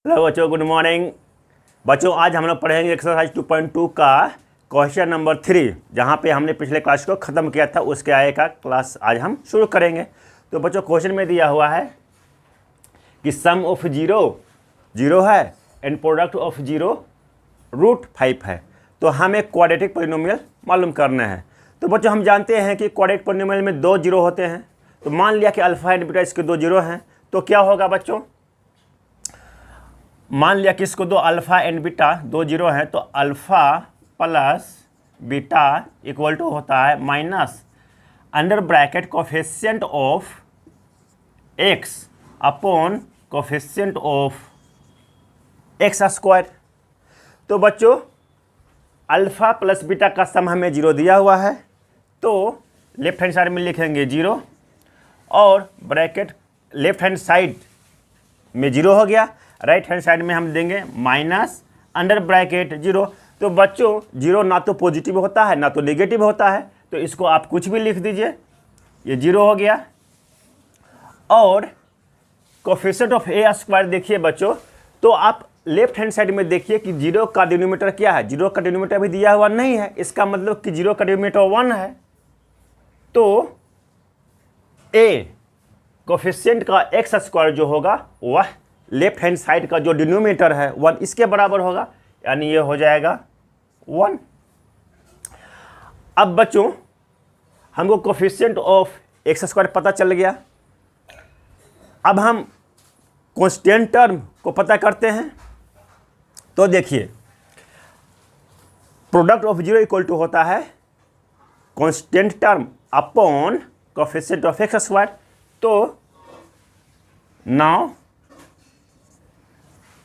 Hello बच्चों, good morning. बच्चों आज हम लोग पढ़ेंगे एक्सरसाइज 2.2 का क्वेश्चन नंबर 3, जहाँ पे हमने पिछले क्लास को ख़त्म किया था उसके आगे का क्लास आज हम शुरू करेंगे। तो बच्चों क्वेश्चन में दिया हुआ है कि सम ऑफ जीरो जीरो है एंड प्रोडक्ट ऑफ जीरो √5 है। तो हमें क्वाड्रेटिक पॉलिनोमियल मालूम करना है। तो बच्चों हम जानते हैं कि क्वाड्रेटिक पॉलिनोमियल में 2 जीरो होते हैं। तो मान लिया कि अल्फा एंड बीटा इसके 2 जीरो हैं, तो क्या होगा बच्चों? मान लिया कि इसको 2 अल्फ़ा एंड बीटा 2 जीरो हैं, तो alpha plus beta equal to होता है minus under bracket coefficient of X upon coefficient of x square. तो बच्चों अल्फ़ा प्लस बीटा का सम हमें जीरो दिया हुआ है, तो लेफ्ट हैंड साइड में लिखेंगे जीरो और ब्रैकेट लेफ्ट हैंड साइड में जीरो हो गया, राइट हैंड साइड में हम देंगे माइनस अंडर ब्रैकेट जीरो। तो बच्चों जीरो ना तो पॉजिटिव होता है ना तो नेगेटिव होता है, तो इसको आप कुछ भी लिख दीजिए, ये जीरो हो गया। और कोफिशिएंट ऑफ ए स्क्वायर देखिए बच्चों, तो आप लेफ्ट हैंड साइड में देखिए कि जीरो का डिनोमिनेटर क्या है। जीरो का डिनोमिनेटर भी दिया हुआ नहीं है, इसका मतलब कि जीरो का डिनोमिनेटर 1 है। तो ए कोफिशिएंट का एक्स स्क्वायर जो होगा वह लेफ्ट हैंड साइड का जो डिनोमिनेटर है 1 इसके बराबर होगा, यानी ये हो जाएगा 1। अब बच्चों हमको कोफिशिएंट ऑफ एक्स स्क्वायर पता चल गया। अब हम कांस्टेंट टर्म को पता करते हैं। तो देखिए product of zero equal to होता है constant term upon coefficient of x square. तो now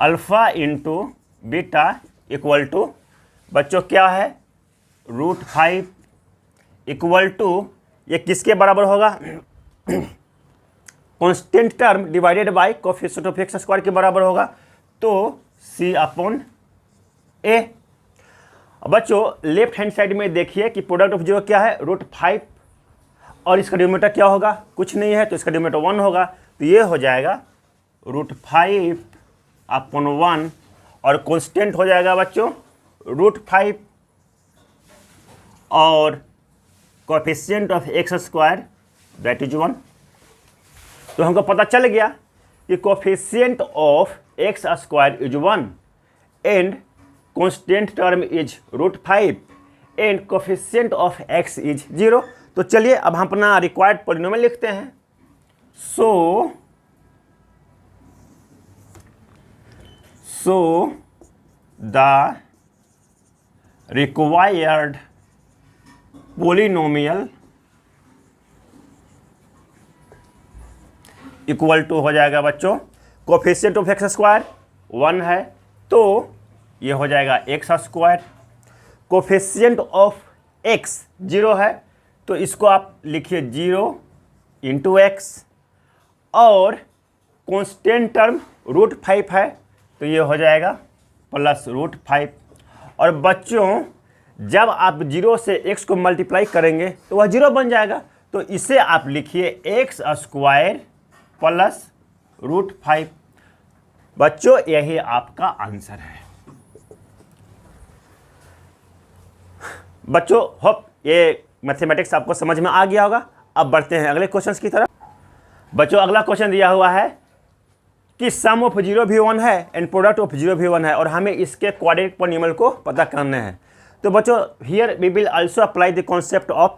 alpha into beta equal to बच्चों क्या है √5 इक्वल टू ये किसके बराबर होगा? Constant term divided by coefficient of x square के बराबर होगा। तो C अपॉन A। बच्चों लेफ्ट हैंड साइड में देखिए कि प्रोडक्ट ऑफ जीरो क्या है √5 और इसका डिनोमिनेटर क्या होगा? कुछ नहीं है, तो इसका डिनोमिनेटर 1 होगा। तो ये हो जाएगा √5 अपॉन 1 और कांस्टेंट हो जाएगा बच्चों √5 और coefficient of x square that is 1। तो हमको पता चल गया कि coefficient of x square is 1 and constant term is √5 and coefficient of x is 0। तो चलिए अब हम अपना रिक्वायर्ड पॉलिनोमियल लिखते हैं। So the required polynomial equal to हो जाएगा बच्चों कोफिशिएंट ऑफ एक्स स्क्वायर 1 है, तो ये हो जाएगा x square. Coefficient of x 0 है, तो इसको आप लिखिए 0 इंटू एक्स और कांस्टेंट टर्म √5 है, तो ये हो जाएगा प्लस √5। और बच्चों जब आप 0 से x को मल्टीप्लाई करेंगे तो वह 0 बन जाएगा, तो इसे आप लिखिए एक्स स्क्वायर प्लस √5। बच्चों यही आपका आंसर है। बच्चों होप ये मैथमेटिक्स आपको समझ में आ गया होगा। अब बढ़ते हैं अगले क्वेश्चन की तरफ। बच्चों अगला क्वेश्चन दिया हुआ है कि सम ऑफ जीरो भी 1 है एंड प्रोडक्ट ऑफ जीरो भी 1 है और हमें इसके क्वाड्रेटिक पॉलिनोमियल को पता करना है। तो बच्चों here we will also apply the concept of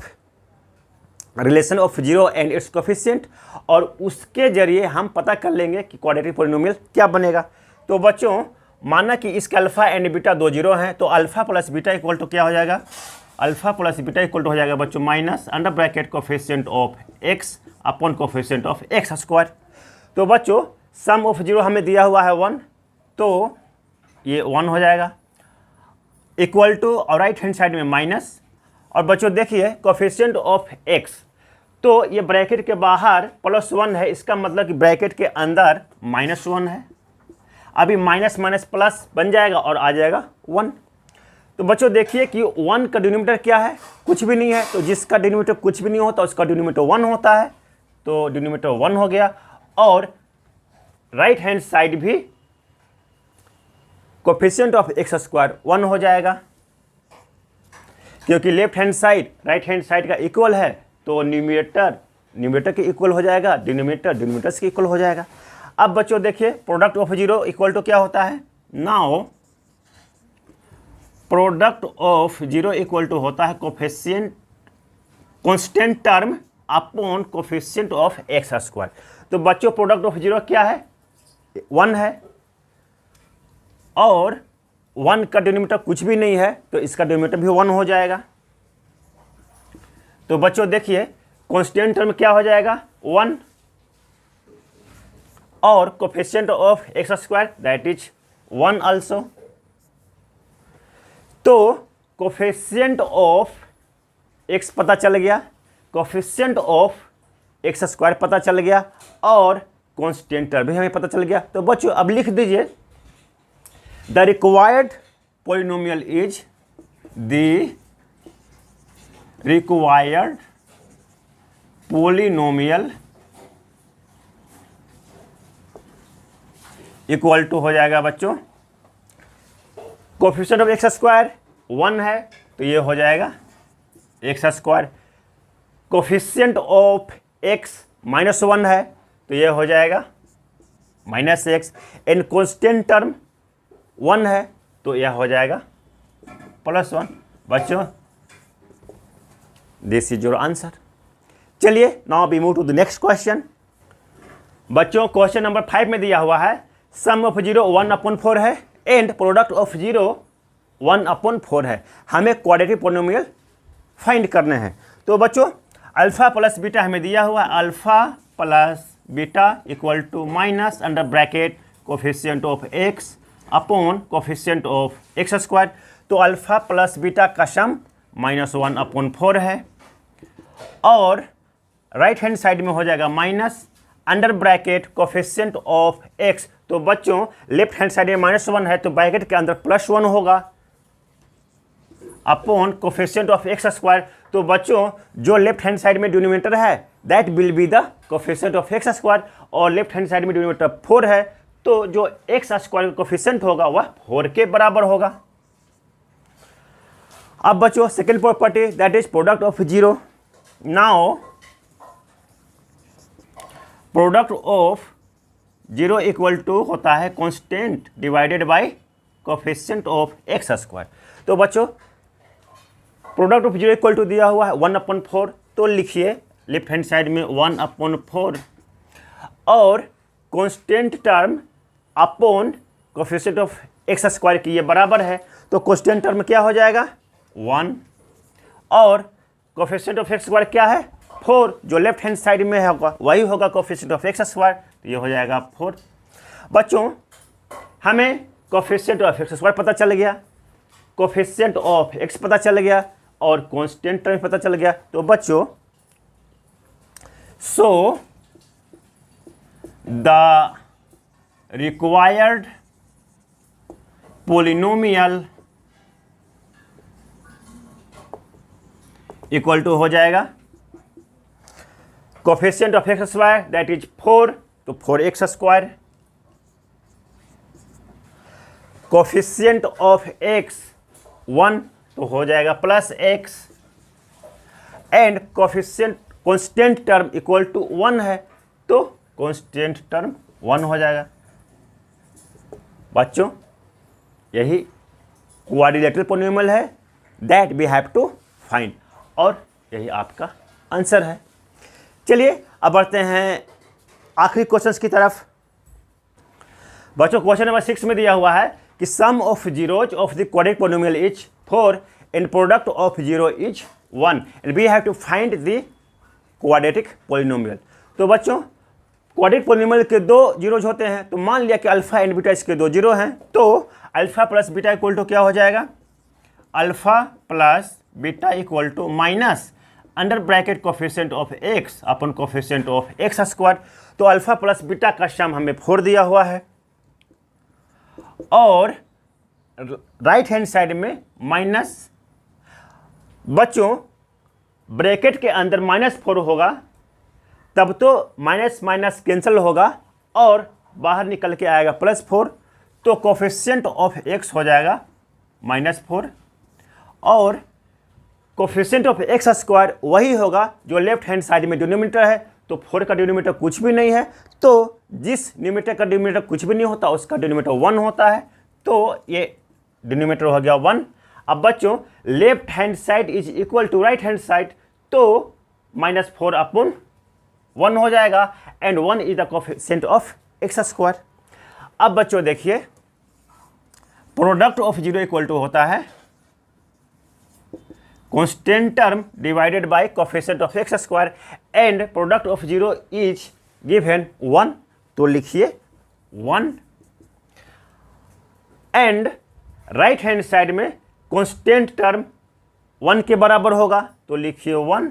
relation of zero and its coefficient, और उसके जरिए हम पता कर लेंगे कि क्वाड्रेटिक पॉलिनोमियल क्या बनेगा। तो बच्चों माना कि इसके अल्फा एंड बीटा 2 जीरो हैं, तो alpha plus beta equal to क्या हो जाएगा? Alpha plus beta equal to हो जाएगा बच्चों minus under bracket coefficient of X upon coefficient of x square. तो बच्चों सम ऑफ जीरो हमें दिया हुआ है 1, तो ये 1 हो जाएगा इक्वल टू और राइट हैंड साइड में माइनस। और बच्चों देखिए कोफिशिएंट ऑफ एक्स, तो ये ब्रैकेट के बाहर +1 है, इसका मतलब कि ब्रैकेट के अंदर -1 है। अभी माइनस माइनस प्लस बन जाएगा और आ जाएगा 1। तो बच्चों देखिए कि 1 का डिनोमिनेटर क्या है? कुछ भी नहीं है, तो जिसका डिनोमिनेटर कुछ भी नहीं होता उसका डिनोमिनेटर 1 होता है, तो डिनोमिनेटर 1 हो गया। और राइट हैंड साइड भी कोफिशिएंट ऑफ एक्स स्क्वायर 1 हो जाएगा, क्योंकि left hand side right hand side का इक्वल है तो न्यूमरेटर के इक्वल हो जाएगा, डिनोमिनेटर्स के इक्वल हो जाएगा। अब बच्चों देखिए product of zero equal to क्या होता है, now product of zero equal to होता है coefficient constant term upon coefficient of x square. तो बच्चों प्रोडक्ट ऑफ जीरो क्या है, 1 है, और 1 का डिनोमिनेटर कुछ भी नहीं है तो इसका डिनोमिनेटर भी 1 हो जाएगा। तो बच्चों देखिए कांस्टेंट टर्म क्या हो जाएगा 1, और coefficient of x square that is 1 also. तो कोफिशिएंट ऑफ एक्स पता चल गया, कोफिशिएंट ऑफ एक्स स्क्वायर पता चल गया, और कांस्टेंट टर्म भी हमें पता चल गया। तो बच्चों अब लिख दीजिए the required polynomial is the required polynomial equal to हो जाएगा बच्चों कोफिशिएंट ऑफ एक्स स्क्वायर 1 है तो ये हो जाएगा x square, coefficient of x -1 है तो ये हो जाएगा -x, एंड कांस्टेंट टर्म 1 है तो यह हो जाएगा +1। बच्चों दिस इज योर आंसर। चलिए now we move to the next question. बच्चों क्वेश्चन नंबर 5 में दिया हुआ है सम ऑफ जीरो 1/4 है एंड प्रोडक्ट ऑफ जीरो 1/4 है, हमें क्वाड्रेटिक पॉलिनोमियल फाइंड करने हैं। तो बच्चों अल्फा प्लस बीटा हमें दिया हुआ है, alpha plus beta equal to minus under bracket coefficient of X upon coefficient of x square. तो अल्फा प्लस बीटा का सम -1/4 है, और राइट हैंड साइड में हो जाएगा minus under bracket coefficient of x. तो बच्चों लेफ्ट हैंड साइड में -1 है तो ब्रैकेट के अंदर +1 होगा upon coefficient of x square. तो बच्चों जो लेफ्ट हैंड साइड में डिनोमिनेटर है that will be the coefficient of x square, और लेफ्ट हैंड साइड में डिनोमिनेटर 4 है तो जो एक्स स्क्वायर का कोफिशिएंट होगा वह 4 के बराबर होगा। अब बच्चों second property that is product of zero. Now product of zero equal to होता है constant divided by coefficient of x square. तो बच्चों product of zero equal to दिया हुआ है 1/4, तो लिखिए लेफ्ट हैंड साइड में 1/4, और constant term upon coefficient of x square की ये बराबर है, तो कांस्टेंट टर्म क्या हो जाएगा 1, और कोफिशिएंट ऑफ एक्स स्क्वायर क्या है 4, जो लेफ्ट हैंड साइड में होगा वही होगा कोफिशिएंट ऑफ एक्स स्क्वायर, तो ये हो जाएगा 4। बच्चों हमें कोफिशिएंट ऑफ एक्स स्क्वायर पता चल गया, कोफिशिएंट ऑफ एक्स पता चल गया, और कांस्टेंट टर्म पता चल गया। तो बच्चों so the required polynomial equal to हो जाएगा coefficient of x square that is 4, तो 4x square, coefficient of x 1 तो हो जाएगा +x, and coefficient constant term equal to 1 है तो कांस्टेंट टर्म 1 हो जाएगा। बच्चों यही क्वाड्रिलेटरल पॉलिनोमियल है that we have to find, और यही आपका आंसर है। चलिए अब बढ़ते हैं आखिरी क्वेश्चंस की तरफ। बच्चों क्वेश्चन नंबर 6 में दिया हुआ है कि sum of zeros of the quadratic polynomial is 4 and product of zero is 1 and we have to find the quadratic polynomial. तो बच्चों क्वाड्रेटिक पॉलिनोमियल के 2 जीरोज होते हैं, तो मान लिया कि अल्फा एंड बीटा इसके 2 जीरो हैं, तो alpha plus beta equal to क्या हो जाएगा, alpha plus beta equal to minus under bracket coefficient of x upon coefficient of x square. तो अल्फा प्लस बीटा का सम हमें 4 दिया हुआ है, और राइट हैंड साइड में माइनस। बच्चों ब्रैकेट के अंदर -4 होगा तब तो माइनस माइनस कैंसिल होगा और बाहर निकल के आएगा +4, तो कोफिशिएंट ऑफ x हो जाएगा -4 और कोफिशिएंट ऑफ एक्स स्क्वायर वही होगा जो लेफ्ट हैंड साइड में डिनोमिनेटर है। तो 4 का डिनोमिनेटर कुछ भी नहीं है, तो जिस न्यूमिनेटर का डिनोमिनेटर कुछ भी नहीं होता उसका डिनोमिनेटर 1 होता है, तो ये डिनोमिनेटर हो गया 1। अब बच्चों left hand side is equal to right hand side, तो -4 अपॉन 1 हो जाएगा and 1 is the coefficient of x square. अब बच्चों देखिए product of zero equal to होता है constant term divided by coefficient of x square and product of zero is given 1, तो लिखिए 1 एंड राइट हैंड साइड में कांस्टेंट टर्म 1 के बराबर होगा, तो लिखिए 1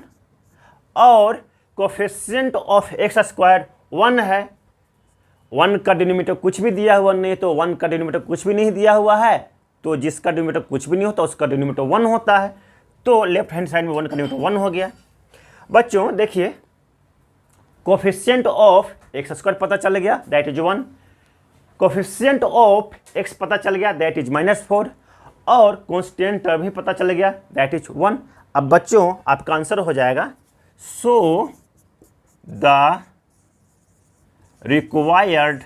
और कोफिशिएंट ऑफ एक्स स्क्वायर 1 है। 1 का डिनोमिनेटर कुछ भी दिया हुआ नहीं, तो 1 का डिनोमिनेटर कुछ भी नहीं दिया हुआ है, तो जिसका डिनोमिनेटर कुछ भी नहीं होता उसका डिनोमिनेटर 1 होता है, तो लेफ्ट हैंड साइड में 1 का डिनोमिनेटर 1 हो गया। बच्चों देखिए कोफिशिएंट ऑफ एक्स स्क्वायर पता चल गया, that is 1, coefficient of x पता चल गया, दैट इज -4 और कांस्टेंट टर्म भी पता चल गया, दैट इज 1। अब बच्चों आपका आंसर हो जाएगा सो the required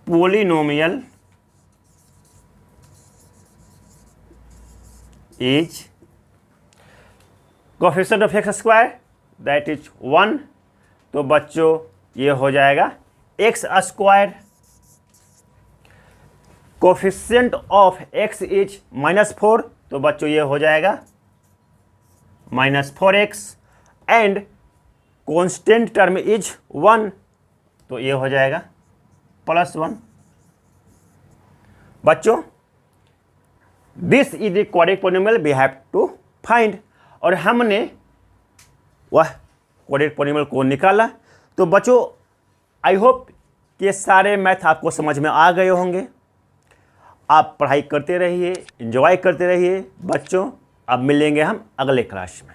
polynomial is coefficient of x square that is 1, तो बच्चों ये हो जाएगा x square. Coefficient of x is -4, तो बच्चों ये हो जाएगा -4x and constant term is 1, तो ये हो जाएगा +1। बच्चों this is the quadratic polynomial we have to find, और हमने वह क्वाड्रेटिक पोलिनोमियल को निकाला। तो बच्चों आई होप ये सारे मैथ आपको समझ में आ गए होंगे। आप पढ़ाई करते रहिए, एंजॉय करते रहिए बच्चों। अब मिलेंगे हम अगले क्लास में।